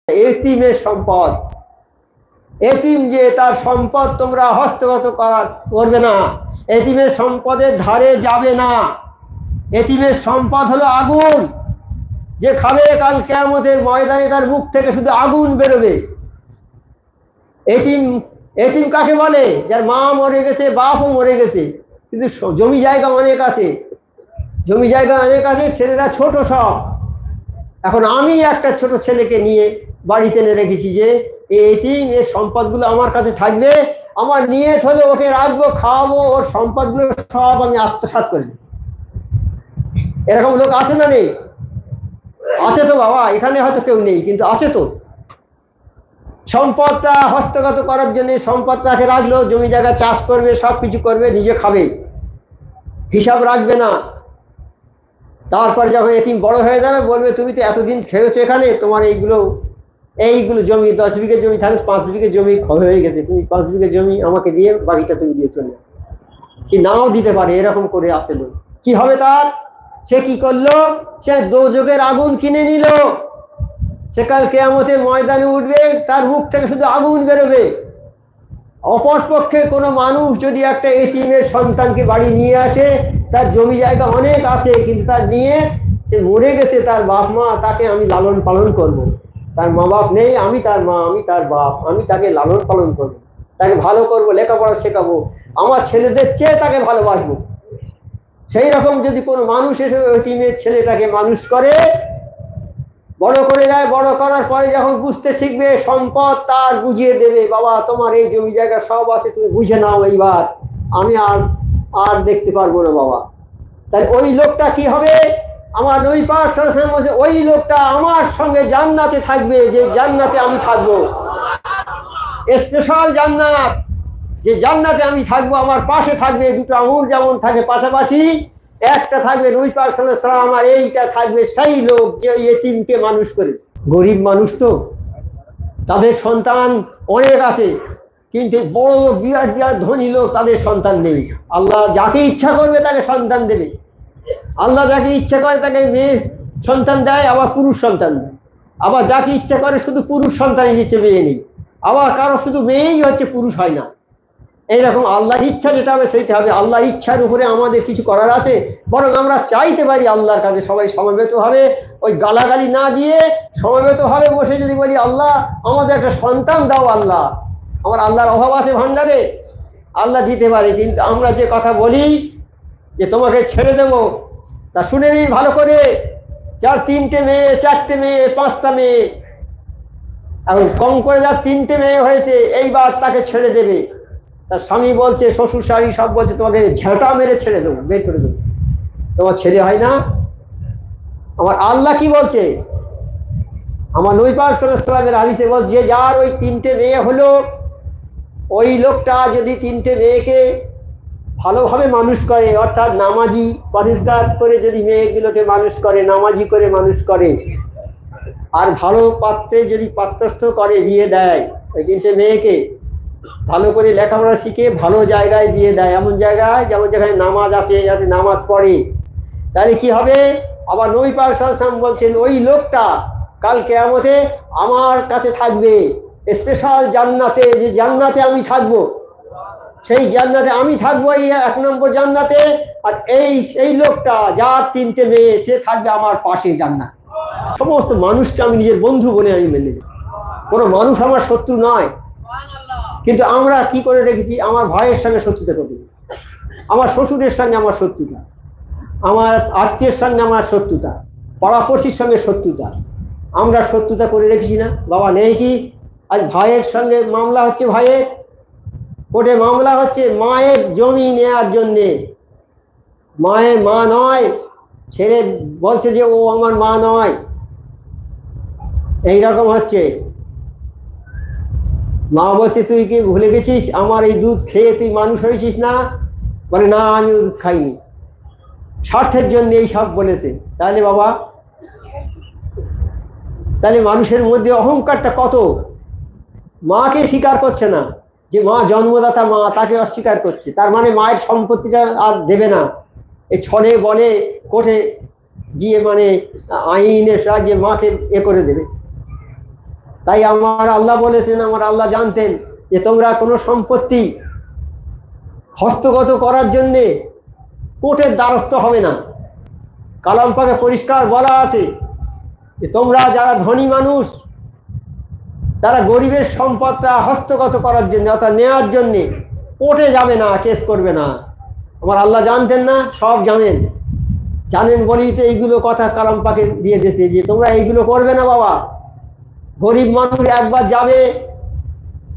এতিমের সম্পদ, এতিম যে তার সম্পদ তোমরা হস্তগত করবে না, এতিমের সম্পদের ধারে যাবে না। এতিমের সম্পদ হলো আগুন, যে খাবে কাল কিয়ামতের ময়দানে তার মুখ থেকে শুধু আগুন বেরোবে। এতিম, এতিম কাকে বলে? যার মা মরে গেছে, বাপও মরে গেছে, কিন্তু জমি জায়গা অনেক আছে, জমি জায়গা অনেক আছে, ছেলেরা ছোট সব। এখন আমি একটা ছোট ছেলেকে নিয়ে বাড়িতে এনে রেখেছি, যে এই এতিম, এর সম্পদগুলো আমার কাছে থাকবে, আমার নিয়ত হলে ওকে রাখবো, খাওয়াবো, ওর সম্পদগুলো সব আমি আত্মসাৎ করে নেব। এরকম লোক আছে না নেই? আছে তো বাবা, এখানে হয়তো কেউ নেই, কিন্তু আছে তো। সম্পদটা হস্তগত করার জন্য সম্পদটাকে রাখলো, জমি জায়গা চাষ করবে, সব কিছু করবে, নিজে খাবে, হিসাব রাখবে না। তারপর যখন এতিম বড় হয়ে যাবে বলবে তুমি তো এতদিন খেয়েছো এখানে, তোমার এইগুলো জমি 10 বিঘে জমি থাকে, 5 বিঘে জমি হয়ে গেছে, তুমি 5 বিঘে জমি আমাকে দিয়ে বাকিটা তুমি দিয়ে চলে, কি নাও দিতে পারে, এরকম করে আসে লোক। কি হবে তার? সে কি করলো? সে দোজখের আগুন কিনে নিল, সে কাল কিয়ামতের ময়দানে উঠবে, তার মুখ থেকে শুধু আগুন বেরোবে। অপরপক্ষে কোনো মানুষ যদি একটা এতিমের সন্তানকে বাড়ি নিয়ে আসে, তার জমি জায়গা অনেক আছে, কিন্তু তার নিয়ে সে মরে গেছে, তার বাপ মা, তাকে আমি লালন পালন করব। তার মা বাপ নেই, আমি তার মা, আমি তার বাপ, আমি তাকে লালন পালন করব, তাকে ভালো করব, লেখাপড়া শেখাবো, আমার ছেলেদের চেয়ে তাকে ভালোবাসবো। সেই রকম যদি কোনো মানুষ এসে এতিমের ছেলেটাকে মানুষ করে, বড় করে দেয়, বড় করার পরে যখন বুঝতে শিখবে, সম্পদ তার বুঝিয়ে দেবে, বাবা তোমার এই জমি জায়গা সব আছে, তুমি বুঝে নাও, এইবার আমি আর দেখতে পারবো না বাবা। তাহলে ওই লোকটা কি হবে? আমার নবী পাক সাল্লাল্লাহু আলাইহি ওয়াসাল্লাম বলেছে, ওই লোকটা আমার সঙ্গে জান্নাতে থাকবে, যে জান্নাতে আমি থাকবো, স্পেশাল জান্নাত, যে জান্নাতে আমি থাকবো, আমার পাশে থাকবে, দুটো আঙুল যেমন থাকে পাশাপাশি, একটা থাকবে নবী পাক সাল্লাল্লাহু আলাইহি ওয়াসাল্লাম, আর এইটা থাকবে সেই লোক যে ওই এতিমকে মানুষ করেছে। গরিব মানুষ তো, তাদের সন্তান অনেক আছে, কিন্তু বড় বিরাট বিরাট ধনী লোক, তাদের সন্তান নেই। আল্লাহ যাকে ইচ্ছা করবে তাকে সন্তান দেবে, আল্লাহ যাকে ইচ্ছা করে তাকে মেয়ে সন্তান দেয়, আবার পুরুষ সন্তান দেয়, আবার যাকে ইচ্ছা করে শুধু পুরুষ সন্তানই নিচ্ছে, মেয়ে নেই, আবার কারো শুধু মেয়েই হচ্ছে, পুরুষ হয় না। এইরকম আল্লাহর ইচ্ছা যেটা হবে সেইটা হবে। আল্লাহর ইচ্ছার উপরে আমাদের কিছু করার আছে? বরং আমরা চাইতে পারি আল্লাহর কাছে সবাই সমবেত হবে, ওই গালাগালি না দিয়ে সমবেত হবে, বসে যদি বলি আল্লাহ আমাদের একটা সন্তান দাও, আল্লাহ, আমার আল্লাহর অভাব আছে ভান্ডারে, আল্লাহ দিতে পারে। কিন্তু আমরা যে কথা বলি যে তোমাকে ছেড়ে দেব, তা শুনে নিন ভালো করে, যার 3টে মেয়ে, 4টে মেয়ে, 5টা মেয়ে, এখন কম করে যার 3টে মেয়ে হয়েছে, এইবার তাকে ছেড়ে দেবে, তার স্বামী বলছে, শ্বশুর শাড়ি সব বলছে তোমাকে ঝাঁটা মেরে ছেড়ে দেবো, বের করে দেবো, তোমার ছেলে হয় না। আমার আল্লাহ কি বলছে? আমার নবী পাক সাল্লাল্লাহু আলাইহি ওয়াসাল্লামের হাদিসে বলছে, যে যার ওই 3টে মেয়ে হলো, ওই লোকটা যদি 3টে মেয়েকে ভালোভাবে মানুষ করে, অর্থাৎ নামাজি পরিষ্কার করে যদি মেয়েগুলোকে মানুষ করে, নামাজি করে মানুষ করে, আর ভালো পাত্রে যদি পাত্রস্থ করে বিয়ে দেয়, ওই 3টে মেয়েকে ভালো করে লেখাপড়া শিখে ভালো জায়গায় বিয়ে দেয়, এমন জায়গায় যেমন যেখানে নামাজ আছে, নামাজ পড়ে, তাহলে কি হবে? আবার নবী পাক সাল্লাল্লাহু আলাইহি ওয়াসাল্লাম বলছেন, ওই লোকটা কাল কিয়ামতে আমার কাছে থাকবে, স্পেশাল জান্নাতে, যে জান্নাতে আমি থাকবো, সেই জান্নাতে আমি থাকবো, এই 1 নম্বর জান্নাতে। আর এই লোকটা যার 3টে মেয়ে, সে থাকবে আমার পাশে জান্নাত। সমস্ত মানুষকে আমি নিজের বন্ধু বলে আমি মেনে নেব, কোনো মানুষ আমার শত্রু নয়। কিন্তু আমরা কি করে রেখেছি? আমার ভাইয়ের সঙ্গে শত্রুতা করতে, আমার শ্বশুরের সঙ্গে আমার শত্রুতা, আমার আত্মীয়ের সঙ্গে আমার শত্রুতা, পাড়াপড়শির সঙ্গে শত্রুতা, আমরা শত্রুতা করে রেখেছি না বাবা? নেই কি? আজ ভাইয়ের সঙ্গে মামলা হচ্ছে, ভাইয়ের কোর্টে মামলা হচ্ছে মায়ের জমি নেওয়ার জন্যে, মায়ের মা নয়, ছেলে বলছে যে ও আমার মা নয়, এইরকম হচ্ছে। মা বলছে তুই কি ভুলে গেছিস, আমার এই দুধ খেয়ে তুই মানুষ হয়েছিস না? বলে না, আমি দুধ খাইনি, স্বার্থের জন্য এই সব বলেছে। তাহলে বাবা, তাহলে মানুষের মধ্যে অহংকারটা কত! মাকে স্বীকার করছে না, যে মা জন্মদাতা মা, তাকে অস্বীকার করছে, তার মানে মায়ের সম্পত্তিটা আর দেবে না, এই ছলে বলে কোর্টে গিয়ে মানে আইনের সাহায্যে মাকে করে দেবে। তাই আমার আল্লাহ বলেছেন, আমার আল্লাহ জানতেন যে তোমরা কোনো সম্পত্তি হস্তগত করার জন্যে কোর্টের দ্বারস্থ হবে না। কালাম পাকে পরিষ্কার বলা আছে যে তোমরা যারা ধনী মানুষ তারা গরিবের সম্পদটা হস্তগত করার জন্য অর্থাৎ নেওয়ার জন্যে কোর্টে যাবে না, কেস করবে না। আমার আল্লাহ জানতেন না? সব জানেন। জানেন বলেই তো এইগুলো কথা কালাম পাকে দিয়ে দিয়েছে যে তোমরা এইগুলো করবে না বাবা। গরিব মানুষ একবার যাবে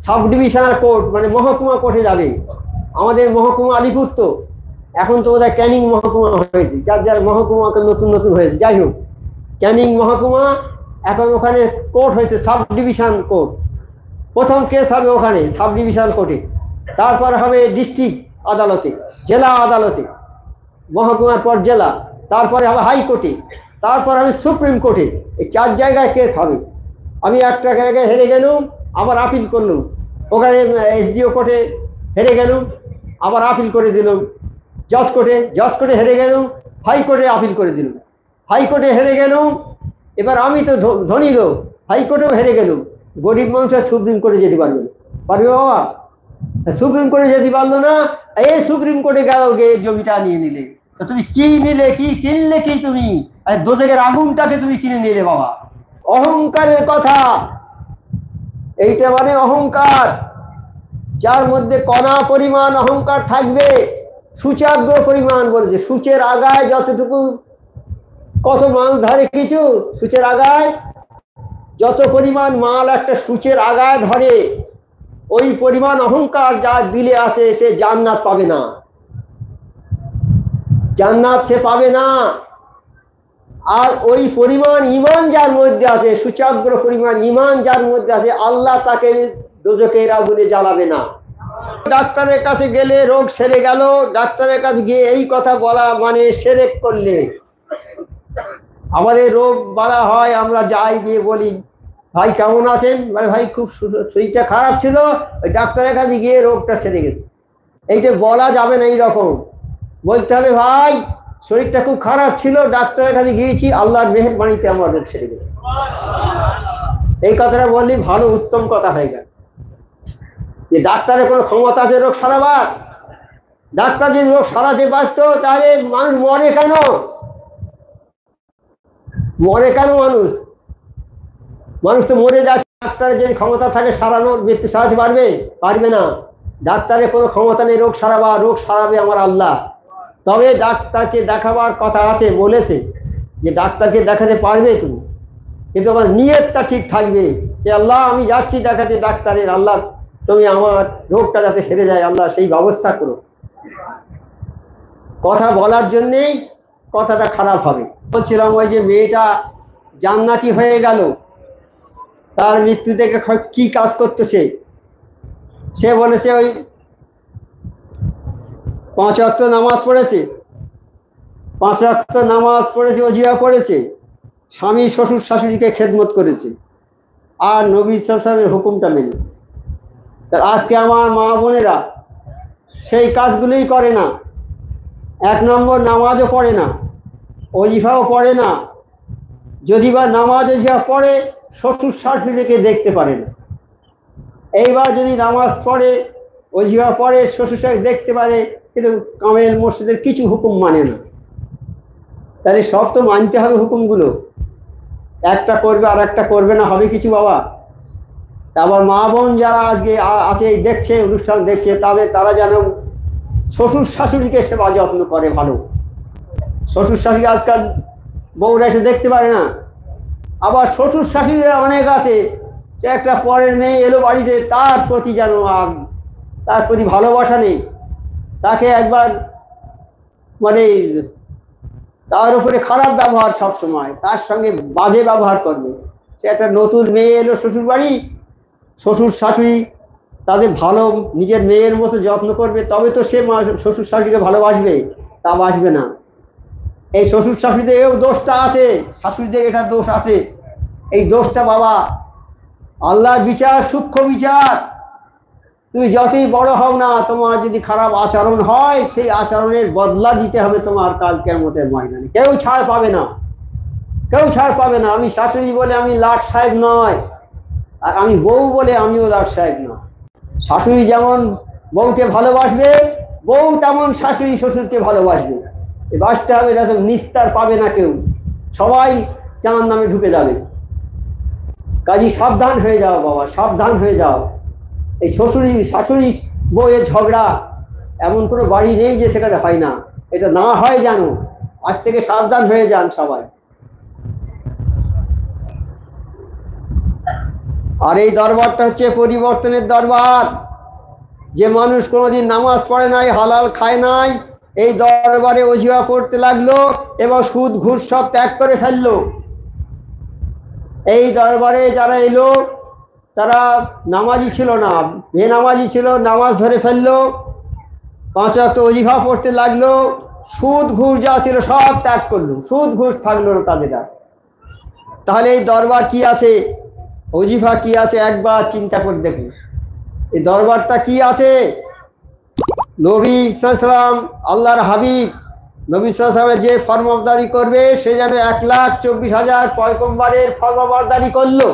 সাব ডিভিশনাল কোর্ট মানে মহকুমা কোর্টে যাবে। আমাদের মহকুমা আলিপুর, তো এখন তো ওদের ক্যানিং মহকুমা হয়েছে, যার যার মহকুমা নতুন নতুন হয়েছে। যাই হোক, ক্যানিং মহকুমা এখন ওখানে কোর্ট হয়েছে সাব ডিভিশন কোর্ট। প্রথম কেস হবে ওখানে সাব ডিভিশন কোর্টে, তারপর হবে ডিস্ট্রিক্ট আদালতে, জেলা আদালতে, মহকুমার পর জেলা, তারপরে হবে হাইকোর্টে, তারপর হবে সুপ্রিম কোর্টে। এই 4 জায়গায় কেস হবে। আমি একটা জায়গায় হেরে গেলুম, আবার আপিল করলুম, ওখানে এসডিও কোর্টে হেরে গেলুম, আবার আপিল করে দিলাম জজ কোর্টে, জজ কোর্টে হেরে গেলুম, হাইকোর্টে আপিল করে দিলাম, হাইকোর্টে হেরে গেলুম। এবার আমি তো ধনী লোক, হাইকোর্টেও হেরে গেলুম। গরিব মানুষের সুপ্রিম কোর্টে যেতে পারবে না, পারবে বাবা? সুপ্রিম কোর্টে যেতে পারলো না, এই সুপ্রিম কোর্টে গেল, গিয়ে জমিটা নিয়ে নিলে। তো তুমি কি নিলে, কি কিনলে, কি তুমি দোজখের আগুনটাকে তুমি কিনে নিলে বাবা। অহংকারের কথা এইটা, মানে অহংকার। যার মধ্যে কণা পরিমাণ অহংকার থাকবে, সূচাগ্র পরিমাণ বলেছে, সূচের আগায় যতটুকু, কত মাল ধরে কিছু সূচের আগায়, যত পরিমাণ মাল একটা সূচের আগায় ধরে ওই পরিমাণ অহংকার যার দিলে আছে সে জান্নাত পাবে না, জান্নাত সে পাবে না। আর ওই পরিমাণ ঈমান যার মধ্যে আছে, সূচাগ্র পরিমাণ ঈমান যার মধ্যে আছে, আল্লাহ তাকে দোজখের আগুনে জ্বালাবে না। ডাক্তারের কাছে গেলে রোগ সেরে গেল, ডাক্তারের কাছে গিয়ে এই কথা বলা মানে শিরক করলে। আমাদের রোগ বলা হয়, আমরা যাই গিয়ে বলি ভাই কেমন আছেন, মানে ভাই খুব শরীরটা খারাপ ছিল, ওই ডাক্তারের কাছে গিয়ে রোগটা সেরে গেছে। এইটা বলা যাবে না, এইরকম বলতে হবে ভাই শরীরটা খুব খারাপ ছিল, ডাক্তারের কাছে গিয়েছি, আল্লাহর মেহেরবানিতে আমার রোগ সেরে গেছে। এই কথাটা বললি ভালো, উত্তম কথা হয়ে গেল। যে ডাক্তারের কোনো ক্ষমতা আছে রোগ সারাবার? ডাক্তার যদি রোগ সারাতে পারতো তাহলে মানুষ মরে কেন? মরে কেন মানুষ? মানুষ তো মরে যাচ্ছে। ডাক্তারের যদি ক্ষমতা থাকে সারানোর, মৃত্যু সারাতে পারবে? পারবে না। ডাক্তারের কোনো ক্ষমতা নেই রোগ সারাবার, রোগ সারাবে আমার আল্লাহ। তবে ডাক্তারকে দেখাবার কথা আছে, বলেছে যে ডাক্তারকে দেখাতে পারবে তুমি, কিন্তু আমার নিয়তটা ঠিক থাকবে যে আল্লাহ আমি যাচ্ছি দেখাতে ডাক্তারের, আল্লাহ তুমি আমার রোগটা যাতে সেরে যায়, আল্লাহ সেই ব্যবস্থা করো। কথা বলার জন্যেই কথাটা খারাপ হবে। বলছিলাম ওই যে মেয়েটা জান্নাতি হয়ে গেল, তার মৃত্যু থেকে কি কাজ করতো সে বলেছে ওই 5 ওয়াক্ত নামাজ পড়েছে, 5 ওয়াক্ত নামাজ পড়েছে, ওজিয়া পড়েছে, স্বামী শ্বশুর শাশুড়িকে খেদমত করেছে, আর নবী সাল্লাল্লাহু আলাইহি ওয়াসাল্লামের হুকুমটা মেনেছে। আজকে আমার মা বোনেরা সেই কাজগুলোই করে না। 1 নম্বর নামাজও পড়ে না, ওজিফাও পড়ে না, যদি বা নামাজ ওজিফা পড়ে শ্বশুর শাশুড়িকে দেখতে পারে না। এইবার যদি নামাজ পড়ে, ওজিফা পড়ে, শ্বশুর শাশুড়ি দেখতে পারে, কিন্তু কামেল মসজিদের কিছু হুকুম মানে না। তাহলে সব তো মানতে হবে হুকুমগুলো, একটা করবে আর একটা করবে না, হবে কিছু বাবা? আবার মা বোন যারা আজকে আছে দেখছে, অনুষ্ঠান দেখছে, তারা যেন শ্বশুর শাশুড়িকে সেবা যত্ন করে ভালো। শ্বশুর শাশুড়ি আজকাল বউরা এসে দেখতে পারে না। আবার শ্বশুর শাশুড়িরা অনেক আছে, যে একটা পরের মেয়ে এলো বাড়িতে, তার প্রতি যেন আর তার প্রতি ভালোবাসা নেই, তাকে একবার মানে তার উপরে খারাপ ব্যবহার, সব সময় তার সঙ্গে বাজে ব্যবহার করবে। সে একটা নতুন মেয়ে এলো শ্বশুর বাড়ি, শ্বশুর শাশুড়ি তাদের ভালো নিজের মেয়ের মতো যত্ন করবে, তবে তো সে শ্বশুর শাশুড়িকে ভালোবাসবে, তা বাসবে না। এই শ্বশুর শাশুড়িদের এও দোষটা আছে, শাশুড়িদের এটা দোষ আছে। এই দোষটা বাবা আল্লাহর বিচার, সূক্ষ্ম বিচার। তুমি যতই বড় হও না, তোমার যদি খারাপ আচরণ হয়, সেই আচরণের বদলা দিতে হবে তোমার কাল কিয়ামতের ময়দানে। কেউ ছাড় পাবে না, কেউ ছাড় পাবে না। আমি শাশুড়ি বলে আমি লাট সাহেব নয়, আর আমি বউ বলে আমিও লাট সাহেব না। শাশুড়ি যেমন বউকে ভালোবাসবে, বউ তেমন শাশুড়ি শ্বশুরকে ভালোবাসবে। বাঁচতে হবে, এটা তো নিস্তার পাবে না কেউ, সবাই জাহান নামে ঢুকে যাবে। কাজী সাবধান হয়ে যাও বাবা, সাবধান হয়ে যাও। এই শ্বশুরি শাশুড়ি বউয়ের ঝগড়া এমন কোনো বাড়ি নেই যে সেখানে হয় না। এটা না হয় জানো, আজ থেকে সাবধান হয়ে যান সবাই। আর এই দরবারটা হচ্ছে পরিবর্তনের দরবার। যে মানুষ কোনোদিন নামাজ পড়ে নাই, হালাল খায় নাই, এই দরবারে ওজিফা পড়তে লাগলো এবং সুদ ঘুষ সব ত্যাগ করে ফেললো। এই দরবারে যারা এলো তারা নামাজি ছিল না, বেনামাজি ছিল, নামাজ ধরে ফেললো, 5 ওয়াক্ত ওজিফা পড়তে লাগলো, সুদ ঘুষ যা ছিল সব ত্যাগ করলো, সুদ ঘুষ থাকলো না তাদের আর। তাহলে এই দরবার কি আছে, ওজিফা কি আছে, একবার চিন্তা করে দেখুন এই দরবারটা কি আছে। নবী সাল্লাল্লাহু আল্লাহর হাবিব নবী সাল্লাল্লাহু যে ফরমাবরদারি করবে সে যেন 1,24,000 পয়গম্বরের ফরমাবরদারি করলো।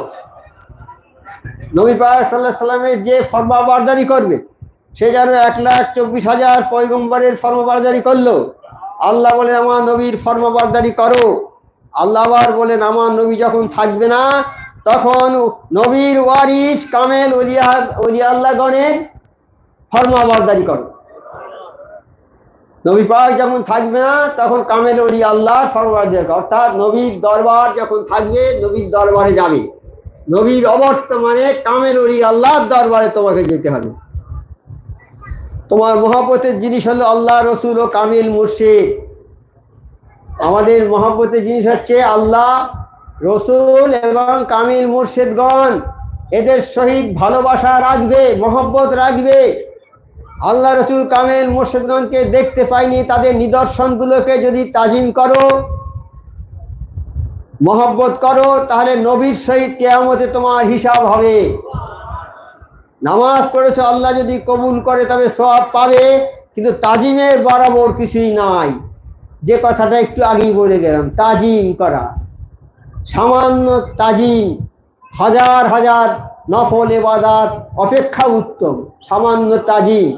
নবী পাক সাল্লাল্লাহু আলাইহি সাল্লামের যে ফরমাবরদারি করবে সে যেন 1,24,000 পয়গম্বরের ফরমাবরদারি করলো। আল্লাহ বলেন আমার নবীর ফরমাবরদারি করো। আল্লাহ আবার বলেন আমার নবী যখন থাকবে না তখন নবীর ওয়ারিস কামেল ওলিয়া আল্লাহগণের ফরমাবরদারি করো। নবী পাক যখন থাকবে না তখন কামেল ওলিয়া আল্লাহর ফরমাবরদারি করো। অর্থাৎ নবীর দরবার যখন থাকবে নবীর দরবারে যাবে, নবীর অবর্তমানে কামেল ওলিয়া আল্লাহর দরবারে তোমাকে যেতে হবে। তোমার মহব্বতের জিনিস হলো আল্লাহ, রসুল ও কামিল মুর্শিদ। আমাদের মহব্বতের জিনিস হচ্ছে আল্লাহ, রসুল এবং কামিল মুর্শিদগণ। এদের সহিত ভালোবাসা রাখবে, মহব্বত রাখবে। আল্লাহ, রসুল, কামিল মুর্শিদগণকে দেখতে পাইনি, তাদের নিদর্শনগুলোকে যদি তাজিম করো, মহব্বত করো, তাহলে নবীর সহিত কিয়ামতে তোমার হিসাব হবে। নামাজ পড়েছো, আল্লাহ যদি কবুল করে তবে সওয়াব পাবে, কিন্তু তাজিমের বরাবর কিছুই নাই। যে কথাটা একটু আগেই বলে গেলাম, তাজিম করা, সামান্য তাজিম হাজার হাজার নফল ইবাদত অপেক্ষা উত্তম। সামান্য তাজিম,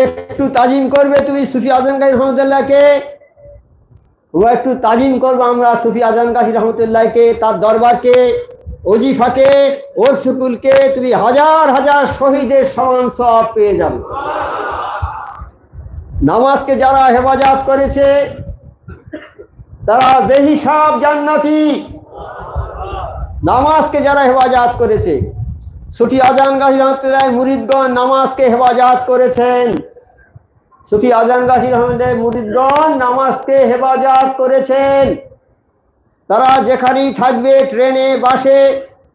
একটু তাজিম করবে তুমি সুফি আজম গাজী রহমতুল্লাহকে, ও একটু তাজিম করবো আমরা সুফি আজম গাজী রহমতুল্লাহকে, তার দরবারকে, ওজিফাকে, ওর সুকুলকে, তুমি হাজার হাজার শহীদের সমান সওয়াব পেয়ে যাবে। নামাজকে যারা হেফাজত করেছে তারা বেহিসাব জান্নাতি। নামাজকে যারা হেফাজত করেছে, সুফি আজম গাজী রহমতুল্লাহ মুরিদগণ নামাজকে হেফাজত করেছেন। সুফি আজম গাজী রহমতুল্লাহ মুরিদগণ নামাজকে হেফাজত করেছেন। তারা যেখানেই থাকবে, ট্রেনে, বাসে,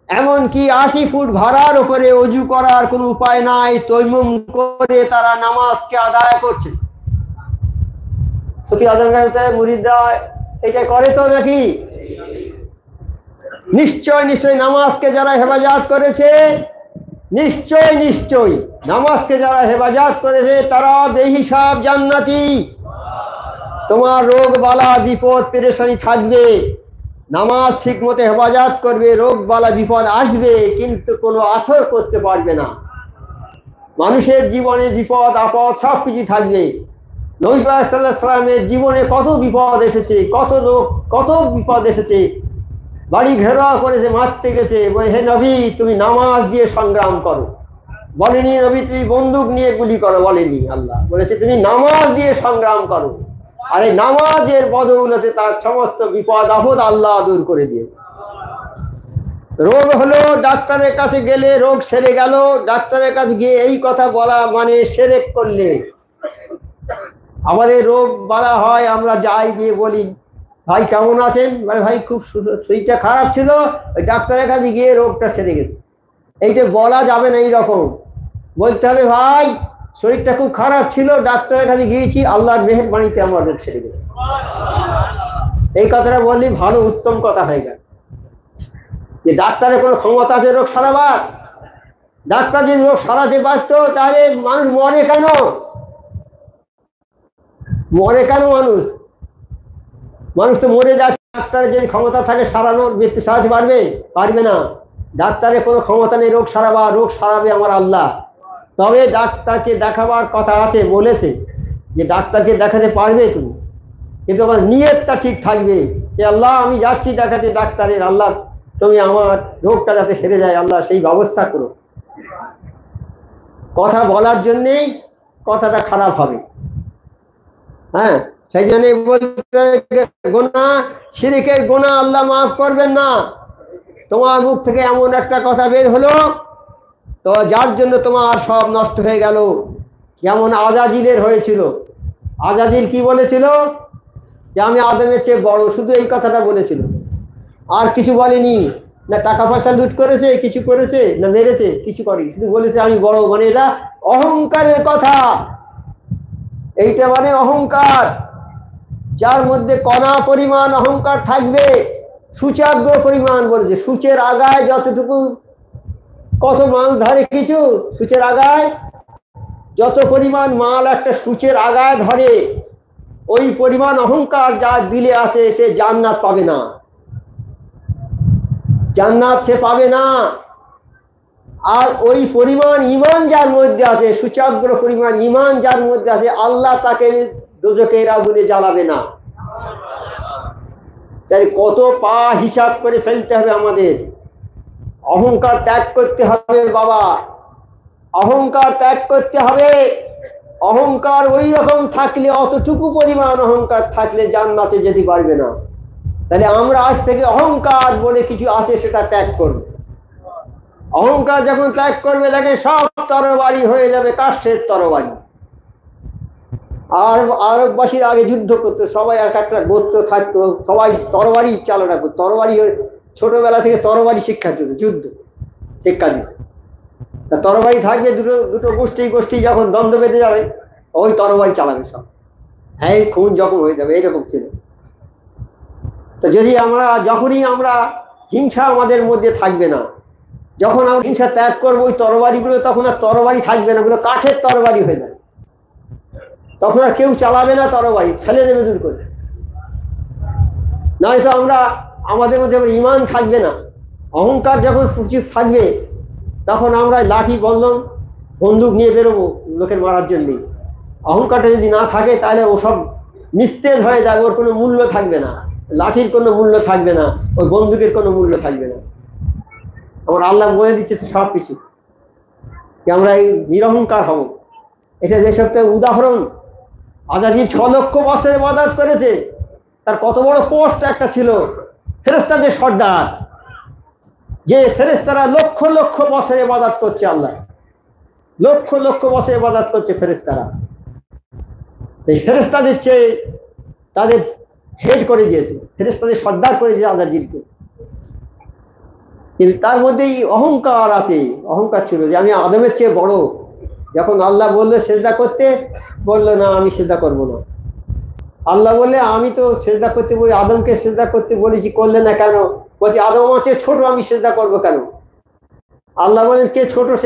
এমনকি 80 ফুট ভাড়ার উপরে অজু করার কোনো উপায় নাই, তৈমুম করে তারা নামাজকে আদায় করছে। সুফি আজম গাজী মুরিদরা এটা করে তো নাকি? নিশ্চয় নিশ্চয় নামাজকে যারা হেফাজত করেছে, নিশ্চয় নিশ্চয় নামাজকে যারা হেফাজত করেছে তারা বেহিসাব জান্নাতি। তোমার রোগ বালা বিপদ পেরেশানি থাকবে, নামাজ ঠিক মতো হেফাজত করবে, রোগ বালা বিপদ আসবে কিন্তু কোনো আসর করতে পারবে না। মানুষের জীবনে বিপদ আপদ সব কিছু থাকবে। নবী পাক সাল্লাল্লাহু আলাইহি সাল্লামের জীবনে কত বিপদ এসেছে, কত লোক, কত বিপদ এসেছে, বাড়ি ঘেরাও করেছে, মারতে গেছে, বলে হে নবী তুমি নামাজ দিয়ে সংগ্রাম করো। বলেনি নবী তুমি বন্দুক নিয়ে গুলি করো, বলেনি। আল্লাহ বলেছে তুমি নামাজ দিয়ে সংগ্রাম করো। আর এই নামাজের বদৌলতে তার সমস্ত বিপদ আপদ আল্লাহ দূর করে দিয়ে। রোগ হলো, ডাক্তারের কাছে গেলে রোগ সেরে গেল, ডাক্তারের কাছে গিয়ে এই কথা বলা মানে শিরক করলে। আমাদের রোগ বলা হয়, আমরা যাই গিয়ে বলি ভাই কেমন আছেন, মানে ভাই খুব শরীরটা খারাপ ছিল, ওই ডাক্তারের কাছে গিয়ে রোগটা সেরে গেছে। এইটা বলা যাবে না, এইরকম বলতে হবে ভাই শরীরটা খুব খারাপ ছিল, ডাক্তারের কাছে গিয়েছি, আল্লাহর মেহেরবানিতে আমার রোগ সেরে গেছে। এই কথাটা বললি ভালো, উত্তম কথা হয়ে গেল। যে ডাক্তারের কোনো ক্ষমতা আছে রোগ সারাবার? ডাক্তার যদি রোগ সারাতে পারতো তাহলে মানুষ মরে কেন? মরে কেন মানুষ? মানুষ তো মরে যাচ্ছে। ডাক্তারের যদি ক্ষমতা থাকে সারানোর, মৃত্যু সারাতে পারবে? পারবে না। ডাক্তারের কোনো ক্ষমতা নেই রোগ সারাবা, রোগ সারাবে আমার আল্লাহ। তবে ডাক্তারকে দেখাবার কথা আছে, বলেছে যে ডাক্তারকে দেখাতে পারবে তুমি, কিন্তু আমার নিয়তটা ঠিক থাকবে যে আল্লাহ আমি যাচ্ছি দেখাতে ডাক্তারের, আল্লাহ তুমি আমার রোগটা যাতে সেরে যায়, আল্লাহ সেই ব্যবস্থা করো। কথা বলার জন্যেই কথাটা খারাপ হবে। হ্যাঁ, সেই জন্য বলতে গোনা, শিরকের গোনা আল্লাহ মাফ করবেন না। তোমার মুখ থেকে এমন একটা কথা বের হলো তো যার জন্য তোমার সব নষ্ট হয়ে গেল। যেমন আজাজিলের হয়েছিল। আজাজিল কি বলেছিল? যে আমি আদমের চেয়ে বড়, শুধু এই কথাটা বলেছিল, আর কিছু বলেনি। না টাকা পয়সা লুট করেছে, কিছু করেছে, না মেরেছে, কিছু করেনি, শুধু বলেছে আমি বড়। মানে এটা অহংকারের কথা। এইটা মানে অহংকার। যার মধ্যে কণা পরিমাণ অহংকার থাকবে, সূচাগ্র পরিমাণ বলেছে, সূচের আগায় যতটুকু, কত মাল ধরে কিছু, সূচের আগায় যত পরিমাণ মাল একটা সূচের আগায় ধরে, ওই পরিমাণ অহংকার যার দিলে আছে সে জান্নাত পাবে না। জান্নাত সে পাবে না। আর ওই পরিমাণ ঈমান যার মধ্যে আছে, সূচাগ্র পরিমাণ ঈমান যার মধ্যে আছে, আল্লাহ তাকে দোজখের আগুনে জ্বালাবে না। তাই কত পা হিসাব করে ফেলতে হবে আমাদের। অহংকার ত্যাগ করতে হবে বাবা, অহংকার ত্যাগ করতে হবে। অহংকার ওই রকম থাকলে, অতটুকু পরিমাণ অহংকার থাকলে জান্নাতে যেতে পারবে না। তাহলে আমরা আজ থেকে অহংকার বলে কিছু আছে সেটা ত্যাগ করব। অহংকার যখন ত্যাগ করবে দেখে সব তরবারি হয়ে যাবে কাষ্ঠের তরবারি। আর আরববাসীর আগে যুদ্ধ করতো, সবাই এক একটা গোত্র থাকতো, সবাই তরবারি চালনা করতো। তরবারি ছোটবেলা থেকে তরবারি শিক্ষা দিত, যুদ্ধ শিক্ষা দিত। তরবারি থাকবে, দুটো দুটো গোষ্ঠী যখন দ্বন্দ্ব বেঁধে যাবে ওই তরবারি চালাবে সব, হ্যাঁ খুন যখন হয়ে যাবে, এইরকম ছিল। তো যদি যখনই আমরা হিংসা আমাদের মধ্যে থাকবে না, যখন আমরা হিংসা ত্যাগ করবো, ওই তরবারিগুলো তখন আর তরবারি থাকবে না, ওগুলো কাঠের তরবারি হয়ে যাবে। তখন আর কেউ চালাবে না তরবারি, ফেলে দেবে দূর করে। নয়তো আমাদের মধ্যে ঈমান থাকবে না। অহংকার যখন ফুচি থাকবে তখন আমরা লাঠি বন্দুক নিয়ে বেরোবো লোকের মারার জন্য। অহংকারটা যদি না থাকে তাহলে ওসব নিস্তেজ হয়ে যাবে, ওর কোনো মূল্য থাকবে না, লাঠির কোনো মূল্য থাকবে না, ওই বন্দুকের কোনো মূল্য থাকবে না। আমার আল্লাহ বলে দিচ্ছে তো সব কিছু, যে আমরা এই নিরহংকার হব। এটা যে সপ্তাহে উদাহরণ। আজাজিল 6 লক্ষ বছর ইবাদত করেছে, তার কত বড় পোস্ট একটা ছিল, ফেরেশতাদের সর্দার। যে ফেরেশতারা লক্ষ লক্ষ বছর ইবাদত করছে, আল্লাহ লক্ষ লক্ষ বছর ইবাদত করছে ফেরেশতারা। এই ফেরেশতাদের চেয়ে তাদের হেড করে দিয়েছে, ফেরেশতাদের সর্দার করে দিয়েছে আজাজিলকে। কিন্তু তার মধ্যেই অহংকার আছে, অহংকার ছিল যে আমি আদমের চেয়ে বড়। যখন আল্লাহ বললো সেজদা করতে, বললো না আমি সেজদা করব না। আল্লাহ বললে আমি তো সেজদা করতে বলি, আদমকে সেজদা করতে বলেছি, করলে না কেন? বলছি আদম আমার চেয়ে ছোট, আমি সেজদা করবো কেন? আল্লাহ বলেন কে ছোট?